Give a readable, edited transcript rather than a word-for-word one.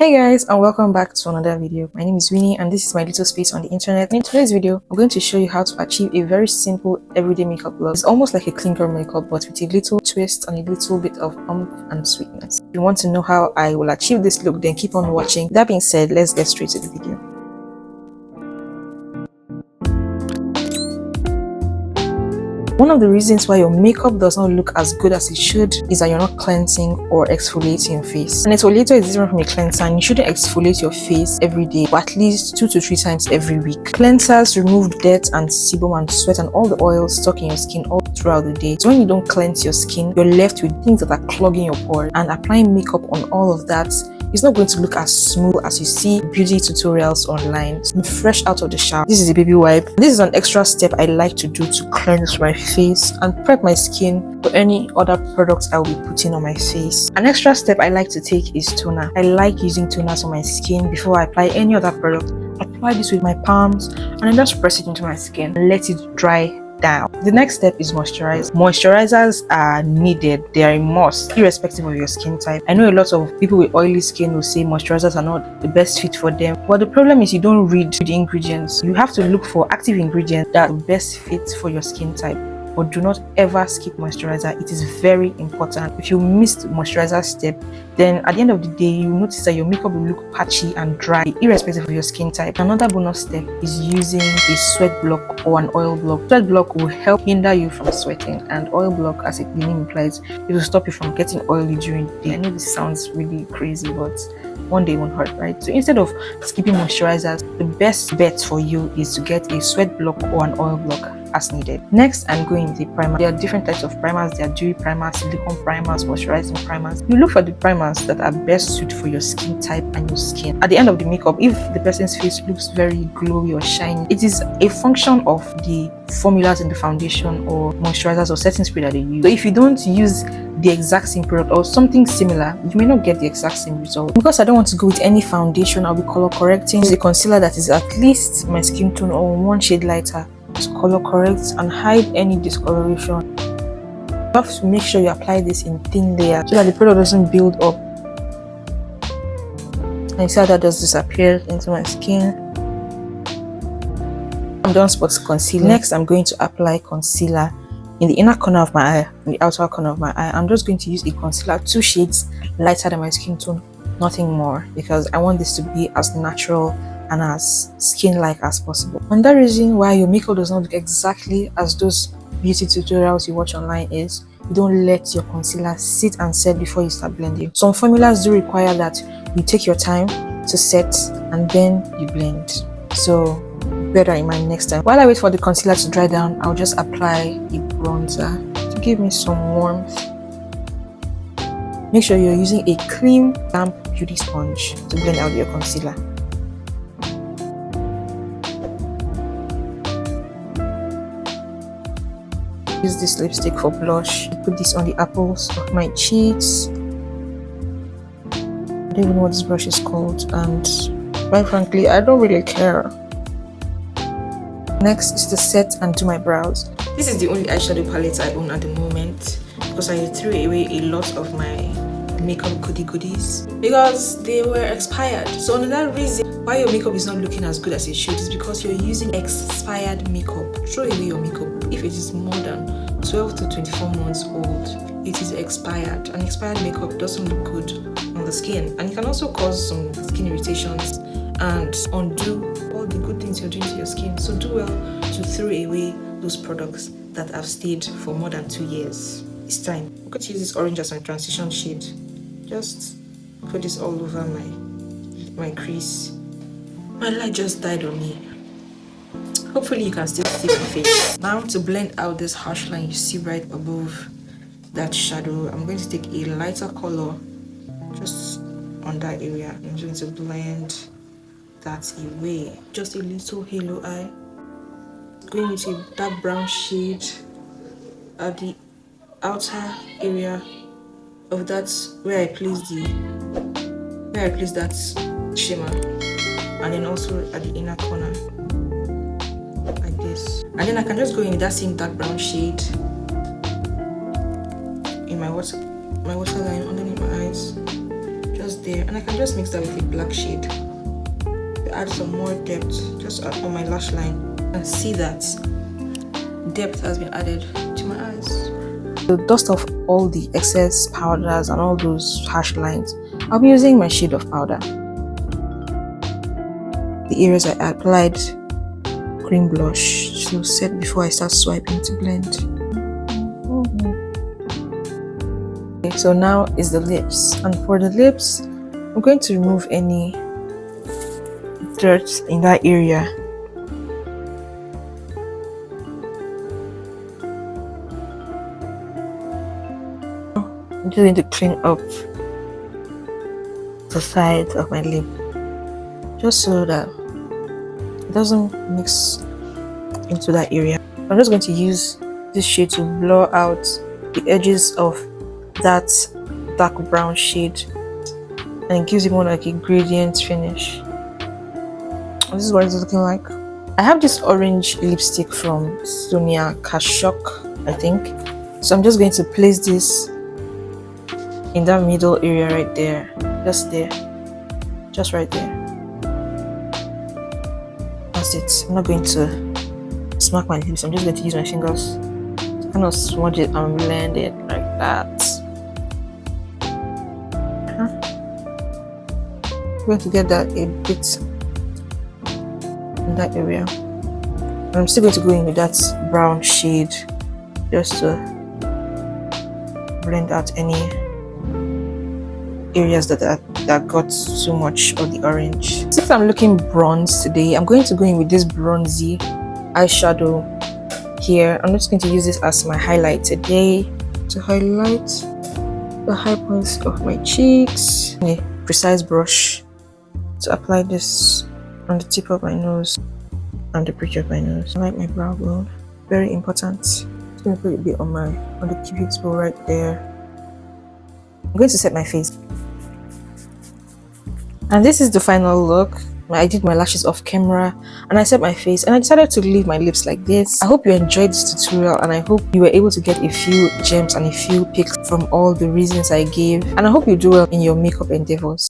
Hey guys, and welcome back to another video. My name is Winnie and this is my little space on the internet. In today's video, I'm going to show you how to achieve a very simple everyday makeup look. It's almost like a clean girl makeup but with a little twist and a little bit of umph and sweetness. If you want to know how I will achieve this look, then keep on watching. That being said, let's get straight to the video. One of the reasons why your makeup does not look as good as it should is that you're not cleansing or exfoliating your face. An exfoliator is different from a cleanser, and you shouldn't exfoliate your face every day, but at least 2 to 3 times every week. Cleansers remove dirt and sebum and sweat and all the oils stuck in your skin all throughout the day. So when you don't cleanse your skin, you're left with things that are clogging your pores, and applying makeup on all of that it's not going to look as smooth as you see beauty tutorials online. I'm fresh out of the shower. This is a baby wipe. This is an extra step I like to do to cleanse my face and prep my skin for any other products I will be putting on my face. An extra step I like to take is toner. I like using toners on my skin before I apply any other product. Apply this with my palms and then just press it into my skin and let it dry down. The next step is moisturize. Moisturizers are needed. They are a must, irrespective of your skin type. I know a lot of people with oily skin will say moisturizers are not the best fit for them, but the problem is you don't read the ingredients. You have to look for active ingredients that are the best fit for your skin type. But do not ever skip moisturizer. It is very important. If you miss the moisturizer step, then at the end of the day you notice that your makeup will look patchy and dry irrespective of your skin type. Another bonus step is using a sweat block or an oil block. Sweat block will help hinder you from sweating, and oil block, as the name implies, it will stop you from getting oily during the day. I know this sounds really crazy, but one day won't hurt, right? So instead of skipping moisturizers, the best bet for you is to get a sweat block or an oil block as needed. Next, I'm going with the primer. There are different types of primers. There are dewy primers, silicone primers, moisturizing primers. You look for the primers that are best suited for your skin type and your skin. At the end of the makeup, if the person's face looks very glowy or shiny, it is a function of the formulas in the foundation or moisturizers or setting spray that they use. So if you don't use the exact same product or something similar, you may not get the exact same result. Because I don't want to go with any foundation, I'll be color correcting. Use a concealer that is at least my skin tone or 1 shade lighter to color correct and hide any discoloration. You have to make sure you apply this in thin layer so that the product doesn't build up. And you see how that does disappear into my skin. I'm done spot concealer. Next, I'm going to apply concealer in the inner corner of my eye, in the outer corner of my eye. I'm just going to use a concealer 2 shades lighter than my skin tone, nothing more, because I want this to be as natural and as skin-like as possible. Another reason why your makeup does not look exactly as those beauty tutorials you watch online is you don't let your concealer sit and set before you start blending. Some formulas do require that you take your time to set and then you blend. So bear that in mind next time. While I wait for the concealer to dry down, I'll just apply a bronzer to give me some warmth. Make sure you're using a clean, damp beauty sponge to blend out your concealer. Use this lipstick for blush. Put this on the apples of my cheeks. I don't even know what this brush is called, and quite frankly, I don't really care. Next is to set and do my brows. This is the only eyeshadow palette I own at the moment because I threw away a lot of my makeup goodies because they were expired. So another reason why your makeup is not looking as good as it should is because you're using expired makeup. Throw away your makeup if it is more than 12 to 24 months old. It is expired, and expired makeup doesn't look good on the skin, and it can also cause some skin irritations and undo all the good things you're doing to your skin. So do well to throw away those products that have stayed for more than 2 years. It's time. I'm going to use this orange as my transition shade. Just put this all over my crease. My light just died on me. Hopefully you can still see my face. Now to blend out this harsh line you see right above that shadow, I'm going to take a lighter color just on that area. I'm going to blend that away. Just a little halo eye. Going into a dark brown shade at the outer area of that where I placed that shimmer, and then also at the inner corner like this. And then I can just go in with that same dark brown shade in my waterline underneath my eyes, just there. there, and I can just mix that with a black shade to add some more depth just on my lash line, and see that depth has been added to my eyes. To dust off all the excess powders and all those harsh lines, I'll be using my shade of powder. The areas I applied cream blush to set before I start swiping to blend. Okay, so now is the lips, and for the lips I'm going to remove any dirt in that area. I'm just going to clean up the side of my lip just so that it doesn't mix into that area. I'm just going to use this shade to blur out the edges of that dark brown shade, and it gives it more like a gradient finish. This is what it's looking like. I have this orange lipstick from Sonia Kashok, I think. So I'm just going to place this in that middle area right there. Just there. Just right there. That's it. I'm not going to smack my lips. I'm just going to use my fingers to kind of smudge it and blend it like that. I'm going to get that a bit in that area. And I'm still going to go in with that brown shade just to blend out any areas that got too much of the orange. Since I'm looking bronze today, I'm going to go in with this bronzy eyeshadow here. I'm just going to use this as my highlight today to highlight the high points of my cheeks. A precise brush to apply this on the tip of my nose and the bridge of my nose. I like my brow bone, very important. I'm going to put a bit on the cupid's bow right there. I'm going to set my face, and this is the final look. I did my lashes off camera and I set my face, and I decided to leave my lips like this. I hope you enjoyed this tutorial, and I hope you were able to get a few gems and a few picks from all the reasons I gave, and I hope you do well in your makeup endeavors.